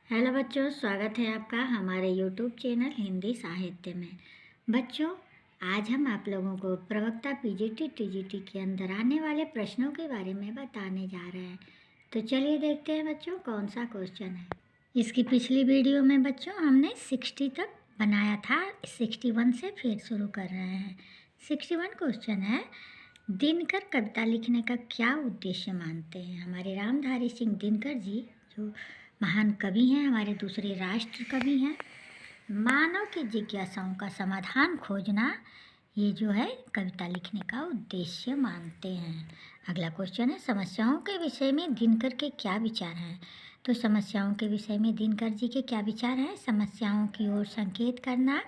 Hello बच्चों, स्वागत है आपका हमारे यूट्यूब चैनल हिंदी साहित्य में। बच्चों, आज हम आप लोगों को प्रवक्ता पीजीटी टीजीटी के अंदर आने वाले प्रश्नों के बारे में बताने जा रहे हैं। तो चलिए देखते हैं बच्चों कौन सा क्वेश्चन है। इसकी पिछली वीडियो में बच्चों हमने 60 तक बनाया था, 61 से फिर शुरू कर रहे हैं। 61 क्वेश्चन है, दिनकर कविता लिखने का क्या उद्देश्य मानते हैं। हमारे रामधारी सिंह दिनकर जी जो महान कवि हैं, हमारे दूसरे राष्ट्र कवि हैं। मानव की जिज्ञासाओं का समाधान खोजना, ये जो है कविता लिखने का उद्देश्य मानते हैं। अगला क्वेश्चन है, समस्याओं के विषय में दिनकर के क्या विचार हैं। तो समस्याओं के विषय में दिनकर जी के क्या विचार हैं। समस्याओं की ओर संकेत करना,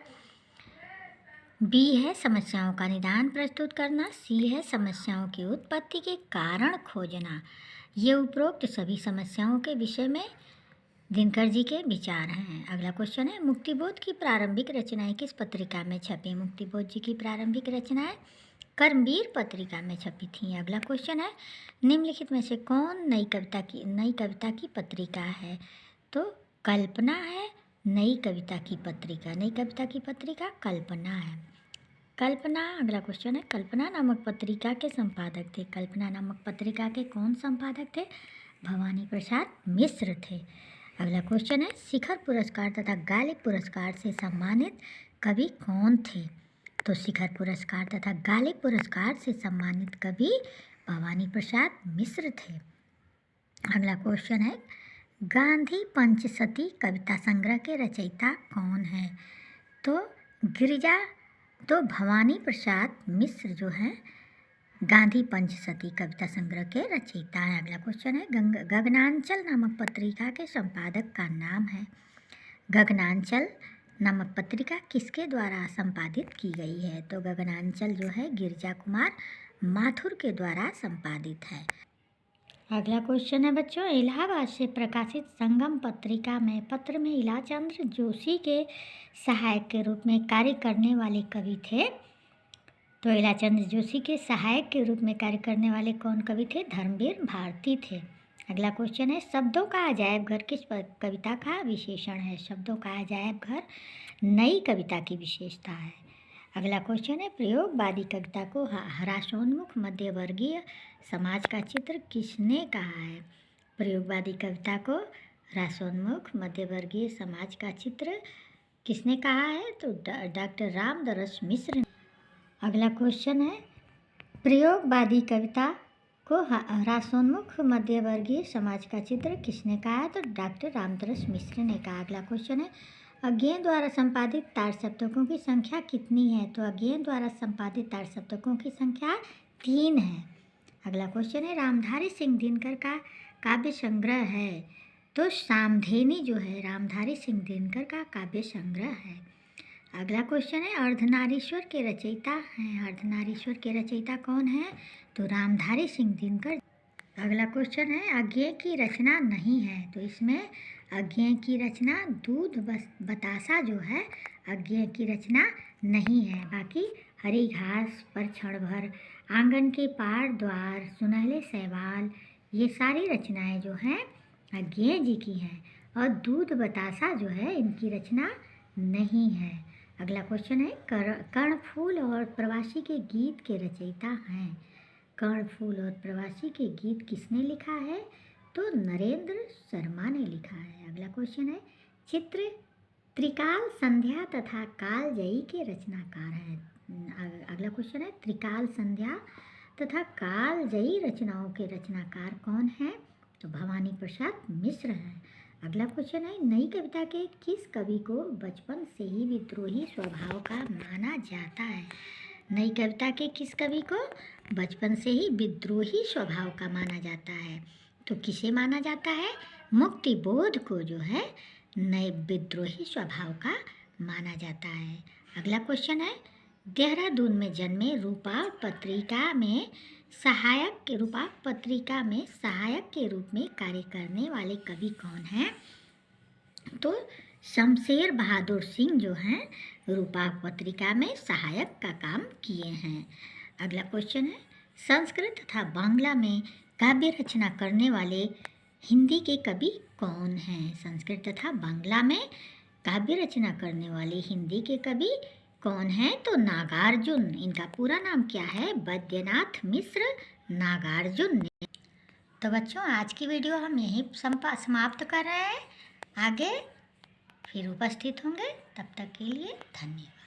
बी है समस्याओं का निदान प्रस्तुत करना, सी है समस्याओं की उत्पत्ति के कारण खोजना। ये उपरोक्त सभी समस्याओं के विषय में दिनकर जी के विचार हैं। अगला क्वेश्चन है, मुक्तिबोध की प्रारंभिक रचनाएं किस पत्रिका में छपी। मुक्तिबोध जी की प्रारंभिक रचनाएं कर्मवीर पत्रिका में छपी थी। अगला क्वेश्चन है, निम्नलिखित में से कौन नई कविता की पत्रिका है। तो कल्पना है नई कविता की पत्रिका। नई कविता की पत्रिका कल्पना है। कल्पना, अगला क्वेश्चन है, कल्पना नामक पत्रिका के संपादक थे। कल्पना नामक पत्रिका के कौन संपादक थे। भवानी प्रसाद मिश्र थे। अगला क्वेश्चन है, शिखर पुरस्कार तथा गालिब पुरस्कार से सम्मानित कवि कौन थे। तो शिखर पुरस्कार तथा गालिब पुरस्कार से सम्मानित कवि भवानी प्रसाद मिश्र थे। अगला क्वेश्चन है, गांधी पंचसती कविता संग्रह के रचयिता कौन है। तो भवानी प्रसाद मिश्र जो है गांधी पंचसती कविता संग्रह के रचयिता हैं। अगला क्वेश्चन है, गगनांचल नामक पत्रिका के संपादक का नाम है। गगनांचल नामक पत्रिका किसके द्वारा संपादित की गई है। तो गगनांचल जो है गिरिजा कुमार माथुर के द्वारा संपादित है। अगला क्वेश्चन है बच्चों, इलाहाबाद से प्रकाशित संगम पत्रिका में पत्र में इलाचंद्र जोशी के सहायक के रूप में कार्य करने वाले कवि थे। तो इलाचंद्र जोशी के सहायक के रूप में कार्य करने वाले कौन कवि थे। धर्मवीर भारती थे। अगला क्वेश्चन है, शब्दों का अजायब घर किस कविता का विशेषण है। शब्दों का अजायब घर नई कविता की विशेषता है। अगला क्वेश्चन है, प्रयोगवादी कविता को ह्रासोन्मुख मध्यवर्गीय समाज का चित्र किसने कहा है। प्रयोगवादी कविता को ह्रासोन्मुख मध्यवर्गीय समाज का चित्र किसने कहा है। तो डॉक्टर रामदरस मिश्र। अगला क्वेश्चन है, प्रयोगवादी कविता को ह्रासोन्मुख मध्यवर्गीय समाज का चित्र किसने कहा है। तो डॉक्टर रामदरस मिश्र ने कहा। अगला क्वेश्चन है, अज्ञेय द्वारा संपादित ताड़ सप्तकों की संख्या कितनी है। तो अज्ञेय द्वारा संपादित ताड़ सप्तकों की संख्या 3 है। अगला क्वेश्चन है, रामधारी सिंह दिनकर का काव्य संग्रह है। तो सामधेनी जो है रामधारी सिंह दिनकर का काव्य संग्रह है। अगला क्वेश्चन है, अर्धनारीश्वर के रचयिता हैं। अर्धनारीश्वर के रचयिता कौन है। तो रामधारी सिंह दिनकर। अगला क्वेश्चन है, अज्ञेय की रचना नहीं है। तो इसमें अज्ञेय की रचना दूध बतासा जो है अज्ञेय की रचना नहीं है। बाकी हरी घास पर क्षण भर, आंगन के पार द्वार, सुनहले शैवाल, ये सारी रचनाएं जो हैं अज्ञेय जी की हैं। और दूध बतासा जो है इनकी रचना नहीं है। अगला क्वेश्चन है, कर्णफूल और प्रवासी के गीत के रचयिता हैं। कर्णफूल और प्रवासी के गीत किसने लिखा है। तो नरेंद्र शर्मा ने लिखा है। अगला क्वेश्चन है, चित्र त्रिकाल संध्या तथा कालजयी के रचनाकार हैं। अगला क्वेश्चन है, त्रिकाल संध्या तथा कालजयी रचनाओं के रचनाकार कौन हैं। तो भवानी प्रसाद मिश्र हैं। अगला क्वेश्चन है, नई कविता के किस कवि को बचपन से ही विद्रोही स्वभाव का माना जाता है। नई कविता के किस कवि को बचपन से ही विद्रोही स्वभाव का माना जाता है। तो किसे माना जाता है। मुक्तिबोध को जो है नए विद्रोही स्वभाव का माना जाता है। अगला क्वेश्चन है, देहरादून में जन्मे रूपा पत्रिका में सहायक के रूप में कार्य करने वाले कवि कौन हैं। तो शमशेर बहादुर सिंह जो हैं रूपा पत्रिका में सहायक का काम किए हैं। अगला क्वेश्चन है, संस्कृत तथा बांग्ला में काव्य रचना करने वाले हिंदी के कवि कौन हैं? संस्कृत तथा बांग्ला में काव्य रचना करने वाले हिंदी के कवि कौन हैं? तो नागार्जुन। इनका पूरा नाम क्या है? वैद्यनाथ मिश्र नागार्जुन। तो बच्चों, आज की वीडियो हम यहीं समाप्त कर रहे हैं। आगे फिर उपस्थित होंगे, तब तक के लिए धन्यवाद।